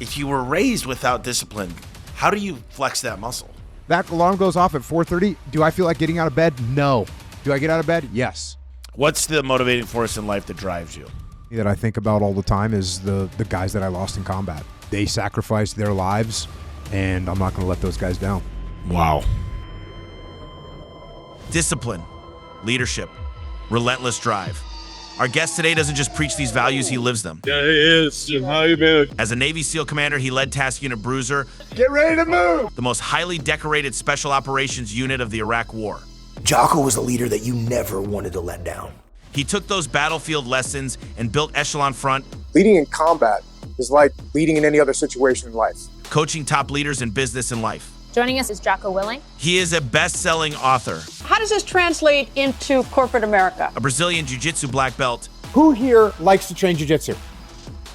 if you were raised without discipline, how do you flex that muscle? That alarm goes off at 4:30. Do I feel like getting out of bed? No. Do I get out of bed? Yes. What's the motivating force in life that drives you? That I think about all the time is the guys that I lost in combat. They sacrificed their lives, and I'm not going to let those guys down. Wow. Discipline, leadership, relentless drive. Our guest today doesn't just preach these values, he lives them. Yeah, he is. How you been? As a Navy SEAL commander, he led Task Unit Bruiser, Get ready to move! the most highly decorated special operations unit of the Iraq War. Jocko was a leader that you never wanted to let down. He took those battlefield lessons and built Echelon Front, Leading in combat is like leading in any other situation in life. coaching top leaders in business and life. Joining us is Jocko Willink. He is a best-selling author, How does this translate into corporate America? a Brazilian jiu-jitsu black belt, Who here likes to train jiu-jitsu?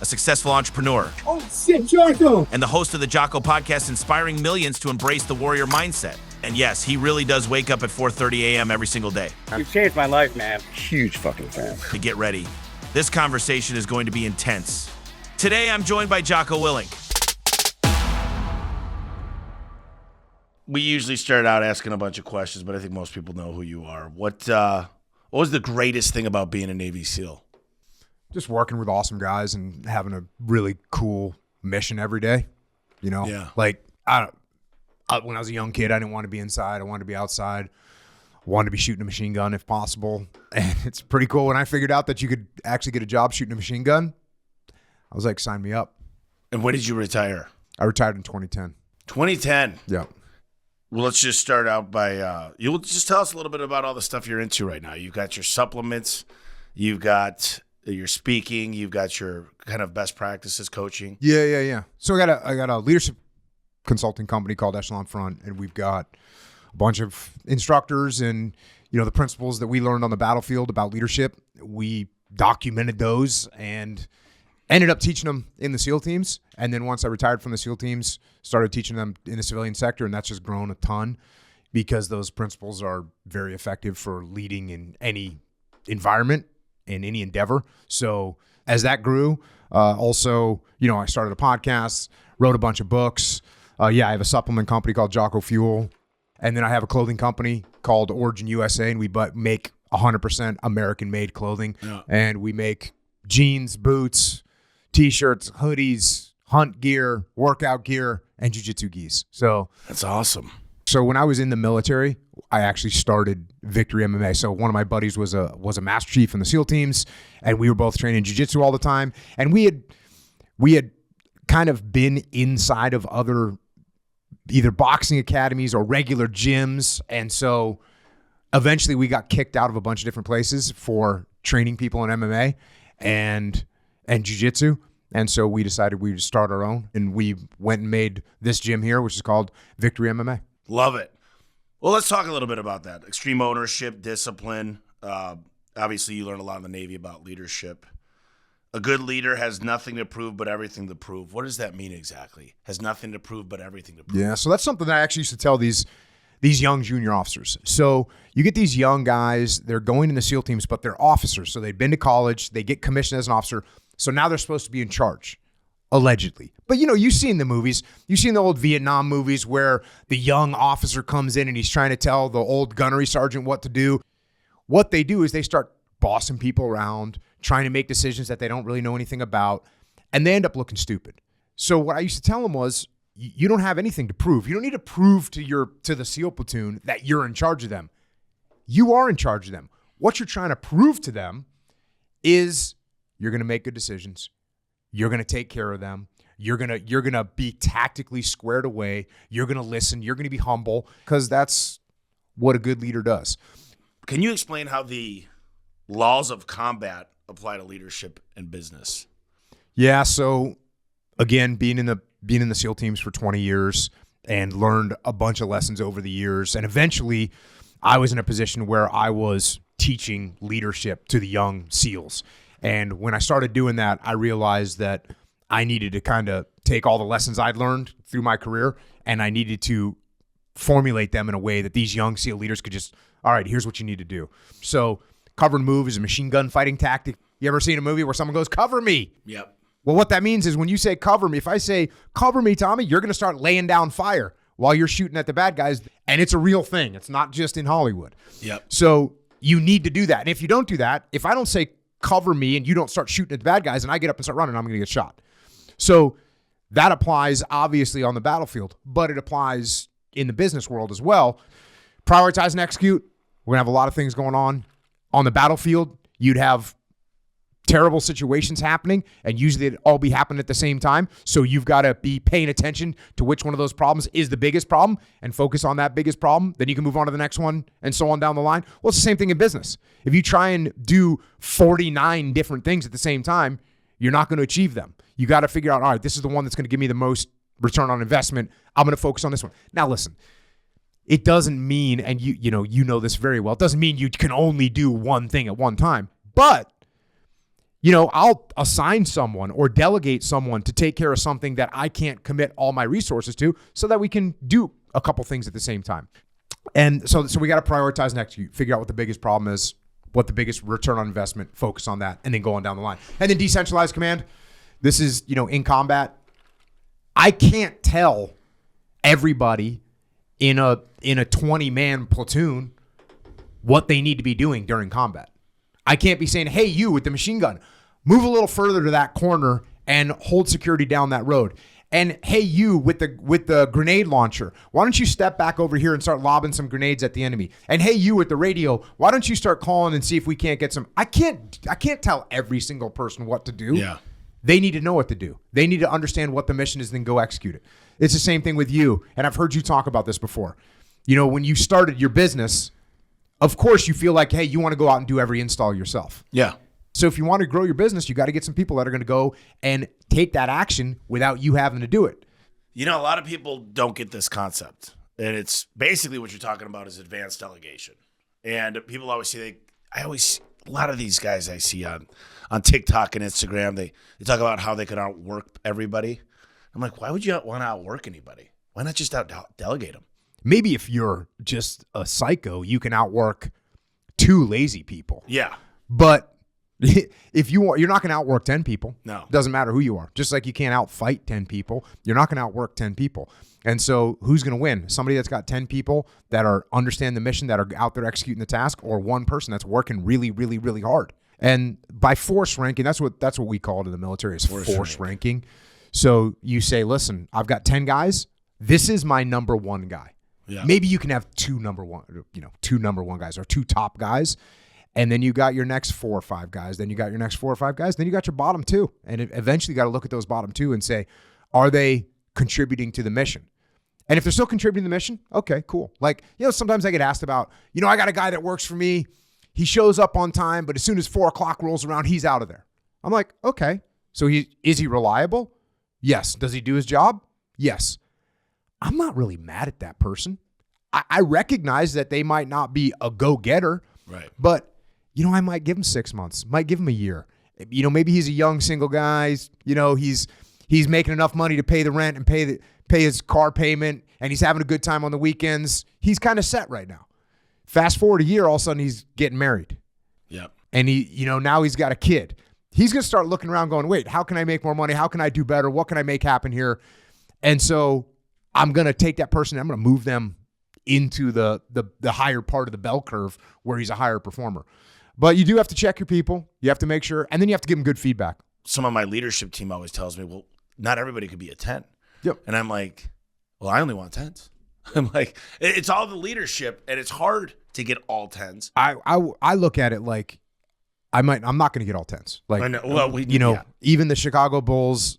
a successful entrepreneur, Oh, shit, Jocko! and the host of the Jocko Podcast, inspiring millions to embrace the warrior mindset. And yes, he really does wake up at 4:30 a.m. every single day. You've changed my life, man. Huge fucking fan. To get ready. This conversation is going to be intense. Today, I'm joined by Jocko Willink. We usually start out asking a bunch of questions, but I think most people know who you are. What was the greatest thing about being a Navy SEAL? Just working with awesome guys and having a really cool mission every day. You know? Yeah. Like, when I was a young kid, I didn't want to be inside. I wanted to be outside. Wanted to be shooting a machine gun if possible. And it's pretty cool. When I figured out that you could actually get a job shooting a machine gun, I was like, sign me up. And when did you retire? I retired in 2010. 2010. Yeah. Well, let's just start out by, you'll just tell us a little bit about all the stuff you're into right now. You've got your supplements, you've got your speaking, you've got your kind of best practices coaching. Yeah. So I got a leadership consulting company called Echelon Front, and we've got a bunch of instructors and, you know, the principles that we learned on the battlefield about leadership. We documented those and ended up teaching them in the SEAL teams. And then once I retired from the SEAL teams, started teaching them in the civilian sector, and that's just grown a ton because those principles are very effective for leading in any environment, in any endeavor. So as that grew, also, you know, I started a podcast, wrote a bunch of books. I have a supplement company called Jocko Fuel. And then I have a clothing company called Origin USA, and we make 100% American-made clothing. Yeah. And we make jeans, boots, T-shirts, hoodies, hunt gear, workout gear, and jiu-jitsu gis. So that's awesome. So when I was in the military, I actually started Victory MMA. So one of my buddies was a master chief in the SEAL teams, and we were both training jiu-jitsu all the time. And we had kind of been inside of other either boxing academies or regular gyms. And so eventually we got kicked out of a bunch of different places for training people in MMA and jiu-jitsu. And so we decided we would start our own, and we went and made this gym here, which is called Victory MMA. Love it. Well, let's talk a little bit about that. Extreme ownership, discipline. Obviously, you learned a lot in the Navy about leadership. A good leader has nothing to prove but everything to prove. What does that mean exactly? Has nothing to prove but everything to prove. Yeah, so that's something that I actually used to tell these young junior officers. So you get these young guys, they're going in the SEAL teams, but they're officers. So they've been to college, they get commissioned as an officer. So now they're supposed to be in charge, allegedly. But, you know, you've seen the movies. You've seen the old Vietnam movies where the young officer comes in and he's trying to tell the old gunnery sergeant what to do. What they do is they start bossing people around, trying to make decisions that they don't really know anything about, and they end up looking stupid. So what I used to tell them was, you don't have anything to prove. You don't need to prove to the SEAL platoon that you're in charge of them. You are in charge of them. What you're trying to prove to them is you're going to make good decisions. You're going to take care of them. You're going to be tactically squared away. You're going to listen. You're going to be humble, because that's what a good leader does. Can you explain how the laws of combat apply to leadership and business? Yeah, so again, being in the SEAL teams for 20 years and learned a bunch of lessons over the years, and eventually I was in a position where I was teaching leadership to the young SEALs. And when I started doing that, I realized that I needed to kind of take all the lessons I'd learned through my career, and I needed to formulate them in a way that these young SEAL leaders could just, all right, here's what you need to do. So cover and move is a machine gun fighting tactic. You ever seen a movie where someone goes, cover me? Yep. Well, what that means is when you say cover me, if I say cover me, Tommy, you're going to start laying down fire while you're shooting at the bad guys. And it's a real thing. It's not just in Hollywood. Yep. So you need to do that. And if you don't do that, if I don't say cover me and you don't start shooting at the bad guys and I get up and start running, I'm going to get shot. So that applies obviously on the battlefield, but it applies in the business world as well. Prioritize and execute. We're going to have a lot of things going on. On the battlefield, you'd have terrible situations happening, and usually it'd all be happening at the same time. So you've got to be paying attention to which one of those problems is the biggest problem and focus on that biggest problem. Then you can move on to the next one and so on down the line. Well, it's the same thing in business. If you try and do 49 different things at the same time, you're not going to achieve them. You got to figure out, all right, this is the one that's going to give me the most return on investment. I'm going to focus on this one. Now, listen, it doesn't mean, and you know this very well, it doesn't mean you can only do one thing at one time. But I'll assign someone or delegate someone to take care of something that I can't commit all my resources to so that we can do a couple things at the same time. And so we got to prioritize and execute, figure out what the biggest problem is, what the biggest return on investment, focus on that, and then go on down the line. And then decentralized command. This is, in combat, I can't tell everybody in a 20-man platoon what they need to be doing during combat. I can't be saying, hey, you with the machine gun, move a little further to that corner and hold security down that road. And hey, you with the grenade launcher, why don't you step back over here and start lobbing some grenades at the enemy? And hey, you with the radio, why don't you start calling and see if we can't get some? I can't tell every single person what to do. Yeah. They need to know what to do. They need to understand what the mission is, then go execute it. It's the same thing with you. And I've heard you talk about this before. When you started your business, of course you feel like, hey, you want to go out and do every install yourself. Yeah. So if you want to grow your business, you got to get some people that are going to go and take that action without you having to do it. A lot of people don't get this concept. And it's basically what you're talking about is advanced delegation. And people always say, a lot of these guys I see on TikTok and Instagram, they talk about how they could outwork everybody. I'm like, why would you want to outwork anybody? Why not just delegate them? Maybe if you're just a psycho, you can outwork 2 lazy people. Yeah. But if you're not going to outwork 10 people. No. Doesn't matter who you are. Just like you can't outfight 10 people, you're not going to outwork 10 people. And so who's going to win? Somebody that's got 10 people that understand the mission, that are out there executing the task, or one person that's working really, really, really hard. And by force ranking, that's what we call it in the military, is force ranking. So you say, listen, I've got 10 guys. This is my number 1 guy. Yeah. Maybe you can have 2 number 1 guys, or 2 top guys. And then you got your next 4 or 5 guys. Then you got your next 4 or 5 guys. Then you got your bottom 2. And eventually you got to look at those bottom 2 and say, are they contributing to the mission? And if they're still contributing to the mission, okay, cool. Like, sometimes I get asked about, I got a guy that works for me. He shows up on time, but as soon as 4 o'clock rolls around, he's out of there. I'm like, okay. So is he reliable? Yes. Does he do his job? Yes. I'm not really mad at that person. I recognize that they might not be a go-getter, right? But I might give him 6 months, might give him a year. Maybe he's a young single guy. He's making enough money to pay the rent and pay his car payment, and he's having a good time on the weekends. He's kind of set right now. Fast forward a year, all of a sudden he's getting married. Yep. And now he's got a kid. He's going to start looking around going, wait, how can I make more money? How can I do better? What can I make happen here? And so I'm going to take that person, I'm going to move them into the higher part of the bell curve where he's a higher performer. But you do have to check your people. You have to make sure, and then you have to give them good feedback. Some of my leadership team always tells me, well, not everybody could be a 10. Yep. And I'm like, well, I only want 10s. I'm like, it's all the leadership, and it's hard to get all 10s. I look at it like I'm not going to get all 10s. Like, I know. Well, even the Chicago Bulls,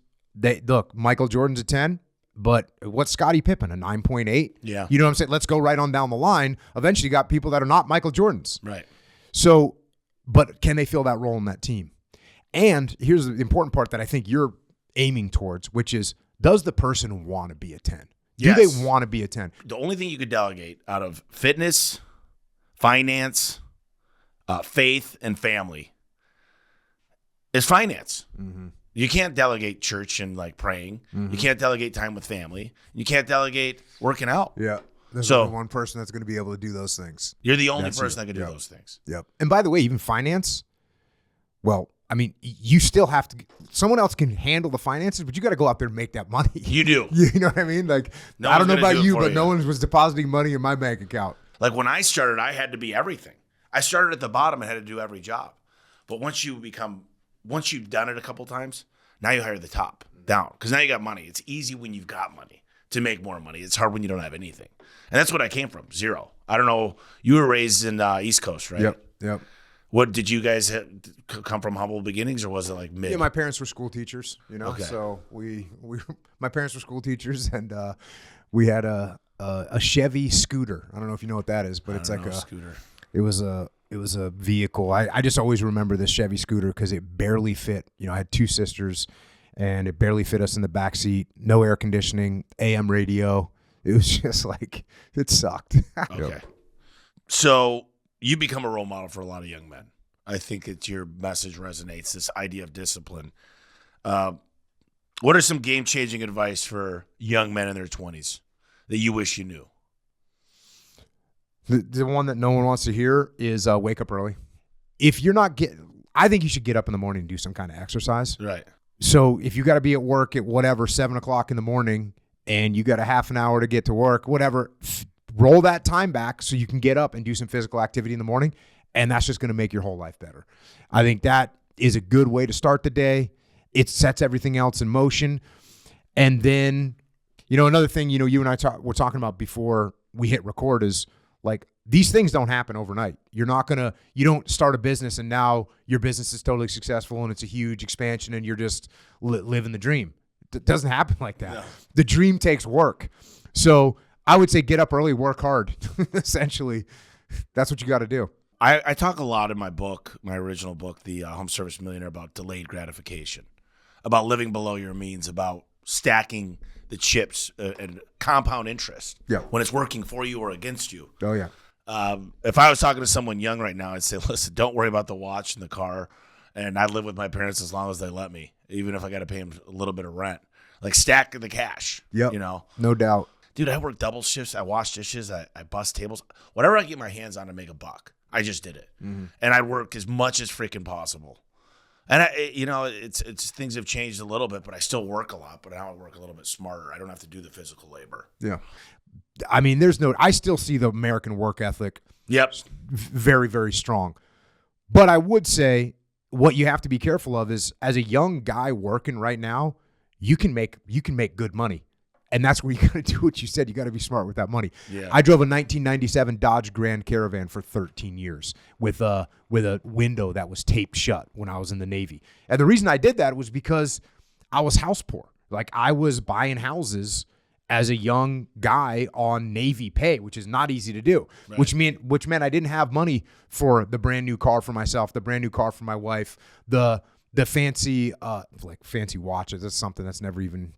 Michael Jordan's a 10, but what's Scottie Pippen, a 9.8? Yeah. You know what I'm saying? Let's go right on down the line. Eventually you got people that are not Michael Jordans. Right. So, but can they fill that role in that team? And here's the important part that I think you're aiming towards, which is, does the person want to be a 10? Do they want to be a 10? The only thing you could delegate out of fitness, finance, faith, and family is finance. Mm-hmm. You can't delegate church and praying. Mm-hmm. You can't delegate time with family. You can't delegate working out. Yeah. There's only one person that's going to be able to do those things. You're the only person that can do those things. Yep. And by the way, even finance, well, I mean, you still have to. Someone else can handle the finances, but you got to go out there and make that money. You do. You know what I mean? Like, No I don't know one's gonna about do it you, for but you. no one was depositing money in my bank account. Like when I started, I had to be everything. I started at the bottom and had to do every job. But once you've done it a couple times, now you hire the top down because now you got money. It's easy when you've got money to make more money. It's hard when you don't have anything. And that's what I came from, zero. I don't know. You were raised in East Coast, right? Yep. What did you guys come from humble beginnings, or was it like mid? Yeah, my parents were school teachers, Okay. So my parents were school teachers, and we had a Chevy scooter. I don't know if you know what that is, but it's like a scooter. It was a vehicle. I just always remember this Chevy scooter because it barely fit. I had 2 sisters, and it barely fit us in the back seat. No air conditioning, AM radio. It was just like it sucked. Okay. So you become a role model for a lot of young men. I think it's your message resonates, this idea of discipline. What are some game-changing advice for young men in their 20s that you wish you knew? The one that no one wants to hear is wake up early. If you're not I think you should get up in the morning and do some kind of exercise. Right. So if you got to be at work at 7:00 in the morning and you got a half an hour to get to work, whatever, roll that time back so you can get up and do some physical activity in the morning, and that's just going to make your whole life better. I think that is a good way to start the day. It sets everything else in motion. And then, another thing, you and I were talking about before we hit record is like these things don't happen overnight. You don't start a business and now your business is totally successful and it's a huge expansion and you're just living the dream. It doesn't happen like that. No. The dream takes work. So I would say get up early, work hard. Essentially, that's what you got to do. I talk a lot in my book, my original book, The Home Service Millionaire, about delayed gratification, about living below your means, about stacking the chips and compound interest when it's working for you or against you. Oh, yeah. If I was talking to someone young right now, I'd say, listen, don't worry about the watch and the car. And I live with my parents as long as they let me, even if I got to pay them a little bit of rent. Like stack the cash. Yep. No doubt. Dude, I work double shifts. I wash dishes. I bust tables. Whatever I get my hands on to make a buck, I just did it. Mm-hmm. And I work as much as freaking possible. And it's things have changed a little bit, but I still work a lot. But now I work a little bit smarter. I don't have to do the physical labor. Yeah, I mean, I still see the American work ethic. Yep, very, very strong. But I would say what you have to be careful of is, as a young guy working right now, you can make good money. And that's where you got to do what you said. You got to be smart with that money. Yeah. I drove a 1997 Dodge Grand Caravan for 13 years with a window that was taped shut when I was in the Navy. And the reason I did that was because I was house poor. Like I was buying houses as a young guy on Navy pay, which is not easy to do. Right. Which meant I didn't have money for the brand new car for myself, the brand new car for my wife, the fancy fancy watches. That's something that's never even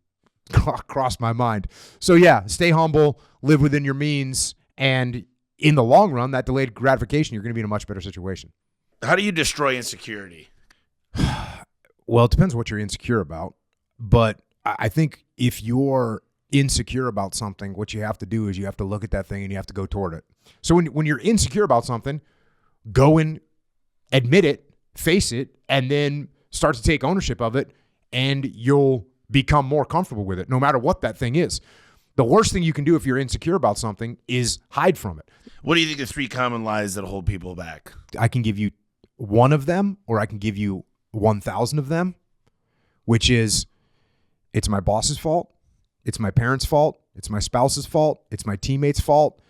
crossed my mind. So yeah, stay humble, live within your means, and in the long run, that delayed gratification, you're going to be in a much better situation. How do you destroy insecurity? Well, it depends what you're insecure about, but I think if you're insecure about something, what you have to do is you have to look at that thing and you have to go toward it. So when you're insecure about something, go and admit it, face it, and then start to take ownership of it, and you'll become more comfortable with it, no matter what that thing is. The worst thing you can do if you're insecure about something is hide from it. What do you think the 3 common lies that hold people back? I can give you one of them, or I can give you 1,000 of them, which is, it's my boss's fault, it's my parents' fault, it's my spouse's fault, it's my teammates' fault,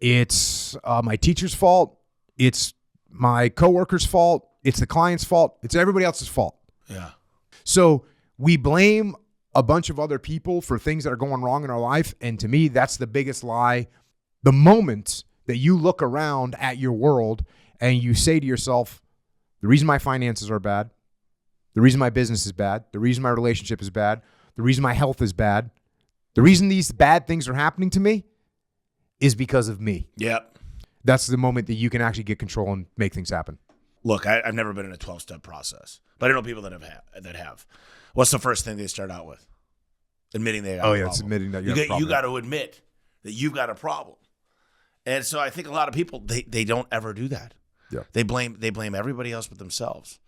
it's my teacher's fault, it's my coworker's fault, it's the client's fault, it's everybody else's fault. Yeah. So we blame a bunch of other people for things that are going wrong in our life, and to me, that's the biggest lie. The moment that you look around at your world and you say to yourself, the reason my finances are bad, the reason my business is bad, the reason my relationship is bad, the reason my health is bad, the reason these bad things are happening to me is because of me. Yep. That's the moment that you can actually get control and make things happen. Look, I've never been in a 12-step process, but I know people that have. What's the first thing they start out with? Admitting they got a problem. It's admitting that you have a problem. You got to admit that you've got a problem. And so I think a lot of people, they don't ever do that. Yeah. They blame everybody else but themselves.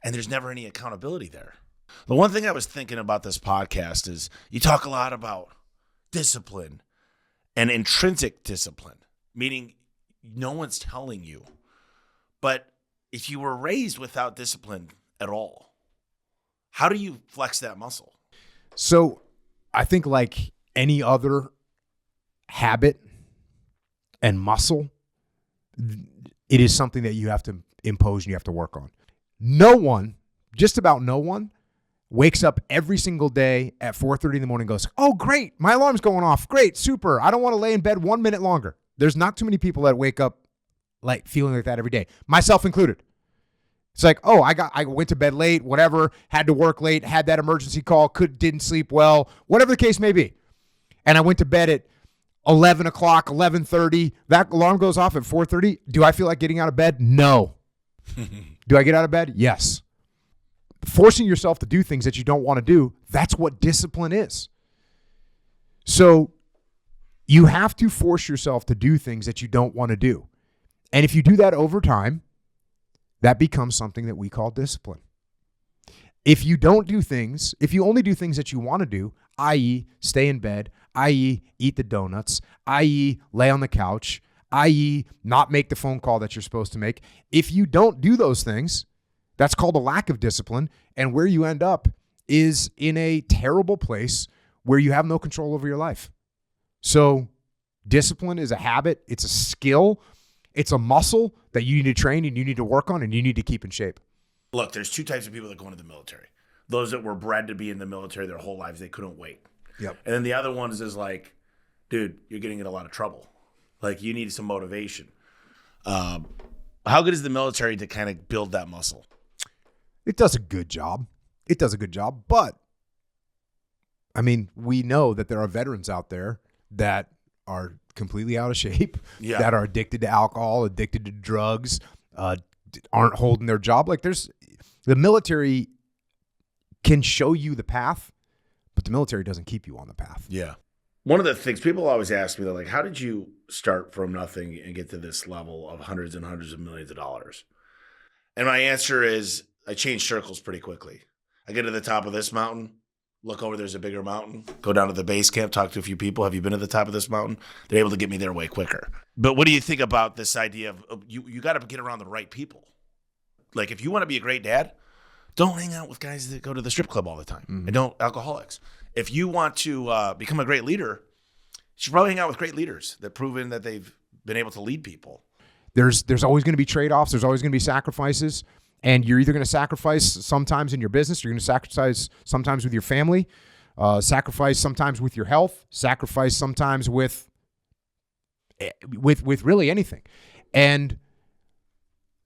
and there's never any accountability there. The one thing I was thinking about this podcast is you talk a lot about discipline and intrinsic discipline, meaning no one's telling you. But if you were raised without discipline at all, how do you flex that muscle? So I think like any other habit and muscle, it is something that you have to impose and you have to work on. No one, just about no one, wakes up every single day at 4:30 in the morning and goes, oh, great, my alarm's going off. Great, super. I don't want to lay in bed 1 minute longer. There's not too many people that wake up like feeling like that every day, myself included. It's like, oh, I went to bed late, whatever, had to work late, had that emergency call, didn't sleep well, whatever the case may be. And I went to bed at 11 o'clock, 11:30. That alarm goes off at 4:30. Do I feel like getting out of bed? No. Do I get out of bed? Yes. Forcing yourself to do things that you don't want to do, that's what discipline is. So you have to force yourself to do things that you don't want to do. And if you do that over time, that becomes something that we call discipline. If you don't do things, if you only do things that you want to do, i.e. stay in bed, i.e. eat the donuts, i.e. lay on the couch, i.e. not make the phone call that you're supposed to make, if you don't do those things, that's called a lack of discipline. And where you end up is in a terrible place where you have no control over your life. So discipline is a habit. It's a skill. It's a muscle that you need to train and you need to work on and you need to keep in shape. Look, there's two types of people that go into the military. Those that were bred to be in the military their whole lives, they couldn't wait. Yep. And then the other ones is like, dude, you're getting in a lot of trouble. Like, you need some motivation. How good is the military to kind of build that muscle? It does a good job. But, I mean, we know that there are veterans out there that are completely out of shape, that are addicted to alcohol, addicted to drugs, aren't holding their job. Like, the military can show you the path, but the military doesn't keep you on the path. Yeah. One of the things people always ask me, they're like, how did you start from nothing and get to this level of hundreds and hundreds of millions of dollars? And my answer is I changed circles pretty quickly. I get to the top of this mountain, look over, there's a bigger mountain, go down to the base camp, talk to a few people. Have you been to the top of this mountain? They're able to get me there way quicker. But what do you think about this idea of you got to get around the right people? Like, if you want to be a great dad, don't hang out with guys that go to the strip club all the time and don't alcoholics. If you want to become a great leader, you should probably hang out with great leaders that proven that they've been able to lead people. There's always going to be trade-offs. There's always going to be sacrifices. And you're either going to sacrifice sometimes in your business, you're going to sacrifice sometimes with your family, sacrifice sometimes with your health, sacrifice sometimes with really anything. And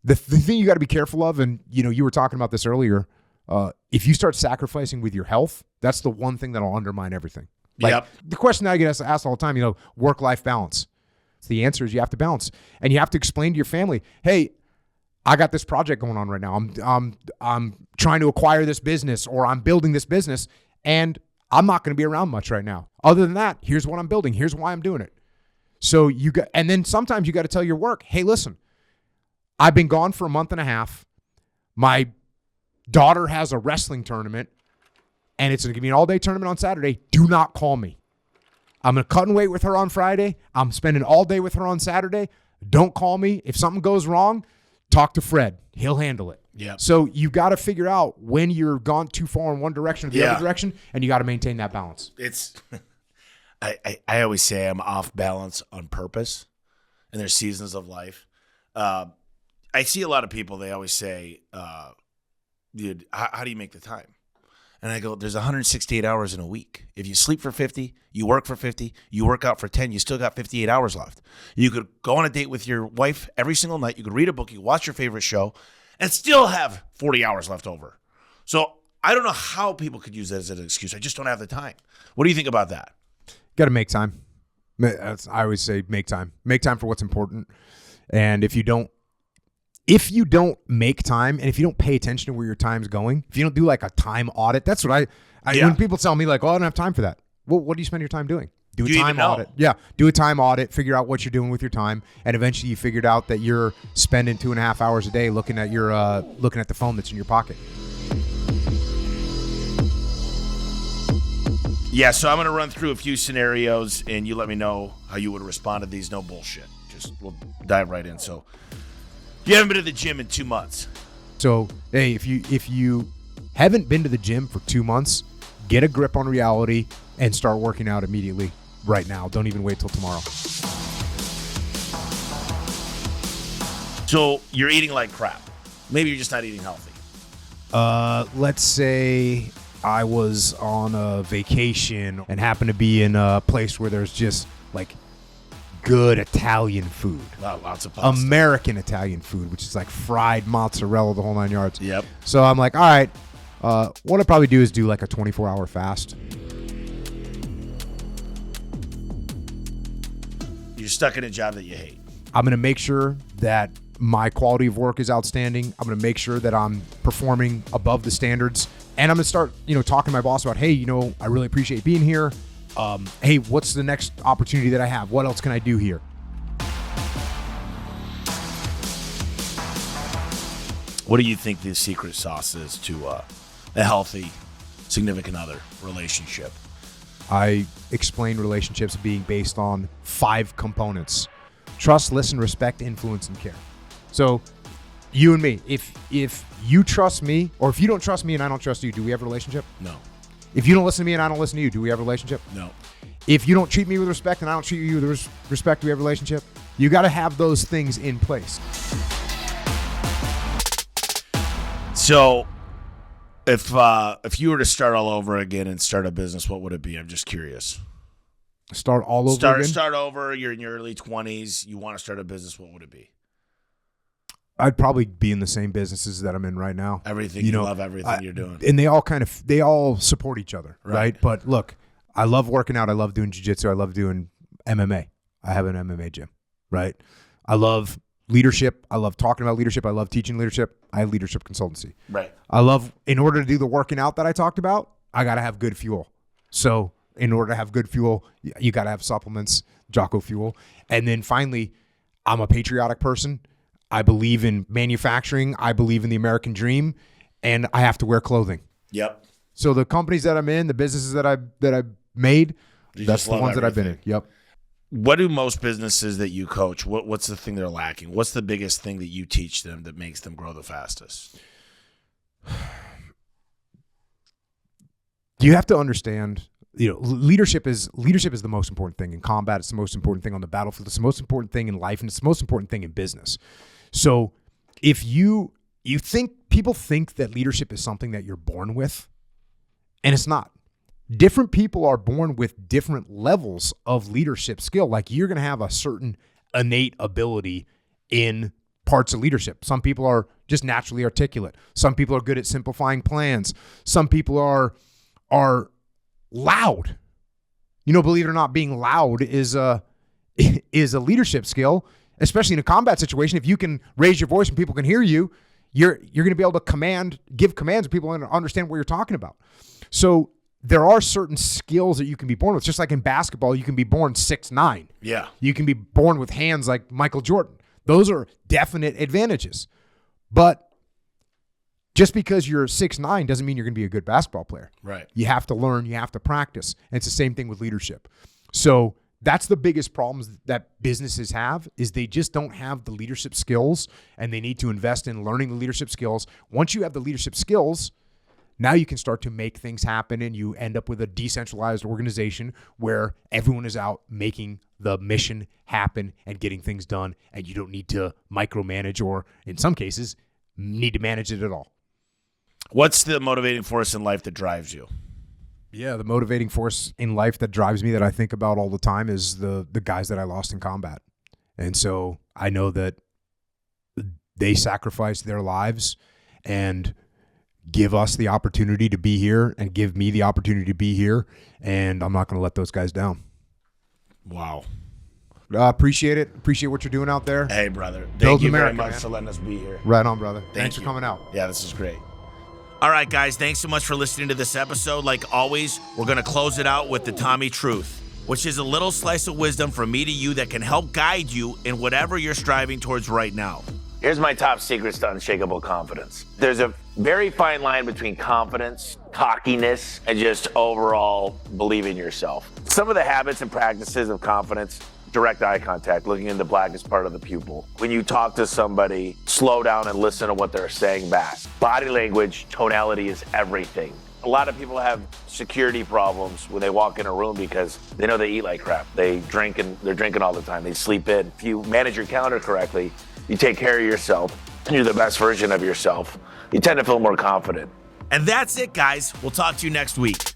the thing you got to be careful of, and you were talking about this earlier, if you start sacrificing with your health, that's the one thing that'll undermine everything. Like, the question that I get asked all the time, work-life balance. The answer is you have to balance. And you have to explain to your family, hey, I got this project going on right now. I'm trying to acquire this business, or I'm building this business, and I'm not going to be around much right now. Other than that, here's what I'm building. Here's why I'm doing it. So and then sometimes you got to tell your work, hey, listen, I've been gone for a month and a half. My daughter has a wrestling tournament, and it's going to be an all-day tournament on Saturday. Do not call me. I'm going to cut and weight with her on Friday. I'm spending all day with her on Saturday. Don't call me. If something goes wrong, talk to Fred. He'll handle it. Yeah. So you got to figure out when you're gone too far in one direction or the other direction, and you got to maintain that balance. It's I always say I'm off balance on purpose, and there's seasons of life. I see a lot of people, they always say, dude, how do you make the time? And I go, there's 168 hours in a week. If you sleep for 50, you work for 50, you work out for 10, you still got 58 hours left. You could go on a date with your wife every single night. You could read a book, you could watch your favorite show, and still have 40 hours left over. So I don't know how people could use that as an excuse. I just don't have the time. What do you think about that? Got to make time. I always say make time. Make time for what's important. And if you don't make time, and if you don't pay attention to where your time's going, if you don't do like a time audit, that's what I when people tell me like, oh, I don't have time for that. Well, what do you spend your time doing? Do a Do you time even know? audit. Yeah, do a time audit, figure out what you're doing with your time, and eventually you figured out that you're spending 2.5 hours a day looking at the phone that's in your pocket. Yeah, so I'm going to run through a few scenarios, and you let me know how you would respond to these. No bullshit. We'll dive right in. So, you haven't been to the gym in 2 months. So, hey, if you haven't been to the gym for 2 months, get a grip on reality and start working out immediately right now. Don't even wait till tomorrow. So, you're eating like crap. Maybe you're just not eating healthy. Let's say I was on a vacation and happened to be in a place where there's just like good Italian food. Lots of pasta. American Italian food, which is like fried mozzarella, the whole 9 yards. Yep. So I'm like, all right, what I'd probably do is do like a 24-hour fast. You're stuck in a job that you hate. I'm going to make sure that my quality of work is outstanding. I'm going to make sure that I'm performing above the standards. And I'm going to start, talking to my boss about, hey, I really appreciate being here. Hey, what's the next opportunity that I have? What else can I do here? What do you think the secret sauce is to a healthy, significant other relationship? I explain relationships being based on 5 components: trust, listen, respect, influence, and care. So you and me, if you trust me, or if you don't trust me and I don't trust you, do we have a relationship? No. If you don't listen to me and I don't listen to you, do we have a relationship? No. If you don't treat me with respect and I don't treat you with respect, do we have a relationship? You got to have those things in place. So if you were to start all over again and start a business, what would it be? I'm just curious. Start all over again? Start over. You're in your early 20s. You want to start a business. What would it be? I'd probably be in the same businesses that I'm in right now. Everything. You love everything you're doing. And they all support each other, right? But look, I love working out. I love doing jiu-jitsu. I love doing MMA. I have an MMA gym, right? I love leadership. I love talking about leadership. I love teaching leadership. I have leadership consultancy. Right. In order to do the working out that I talked about, I got to have good fuel. So in order to have good fuel, you got to have supplements, Jocko Fuel. And then finally, I'm a patriotic person. I believe in manufacturing. I believe in the American dream, and I have to wear clothing. Yep. So the companies that I'm in, the businesses that I've made, that's the ones that I've been in. Yep. What do most businesses that you coach, what's the thing they're lacking? What's the biggest thing that you teach them that makes them grow the fastest? You have to understand, leadership is the most important thing in combat. It's the most important thing on the battlefield. It's the most important thing in life, and it's the most important thing in business. So if people think that leadership is something that you're born with, and it's not. Different people are born with different levels of leadership skill. Like you're going to have a certain innate ability in parts of leadership. Some people are just naturally articulate. Some people are good at simplifying plans. Some people are loud. Believe it or not, being loud is a leadership skill, especially in a combat situation. If you can raise your voice and people can hear you, you're going to be able to give commands and people understand what you're talking about. So there are certain skills that you can be born with. Just like in basketball, you can be born 6'9". Yeah. You can be born with hands like Michael Jordan. Those are definite advantages. But just because you're 6'9" doesn't mean you're going to be a good basketball player. Right. You have to learn. You have to practice. And it's the same thing with leadership. So that's the biggest problems that businesses have is they just don't have the leadership skills, and they need to invest in learning the leadership skills. Once you have the leadership skills, now you can start to make things happen, and you end up with a decentralized organization where everyone is out making the mission happen and getting things done, and you don't need to micromanage or, in some cases, need to manage it at all. What's the motivating force in life that drives you? Yeah, the motivating force in life that drives me that I think about all the time is the guys that I lost in combat. And so I know that they sacrificed their lives and give us the opportunity to be here and give me the opportunity to be here. And I'm not going to let those guys down. Wow. Appreciate it. Appreciate what you're doing out there. Hey, brother. Build Thank you America, very much man. for letting us be here. Right on, brother. Thanks you. for coming out. Yeah, this is great. All right, guys. Thanks so much for listening to this episode. Like always, we're going to close it out with the Tommy Truth. which is a little slice of wisdom from me to you that can help guide you in whatever you're striving towards right now. Here's my top secrets to unshakable confidence. There's a very fine line between confidence, cockiness, and just overall believing in yourself. Some of the habits and practices of confidence: direct eye contact, looking in the blackest part of the pupil. When you talk to somebody, slow down and listen to what they're saying back. Body language, tonality is everything. A lot of people have security problems when they walk in a room because they know they eat like crap. They're drinking all the time. They sleep in. If you manage your calendar correctly, you take care of yourself, and you're the best version of yourself, you tend to feel more confident. And that's it, guys. We'll talk to you next week.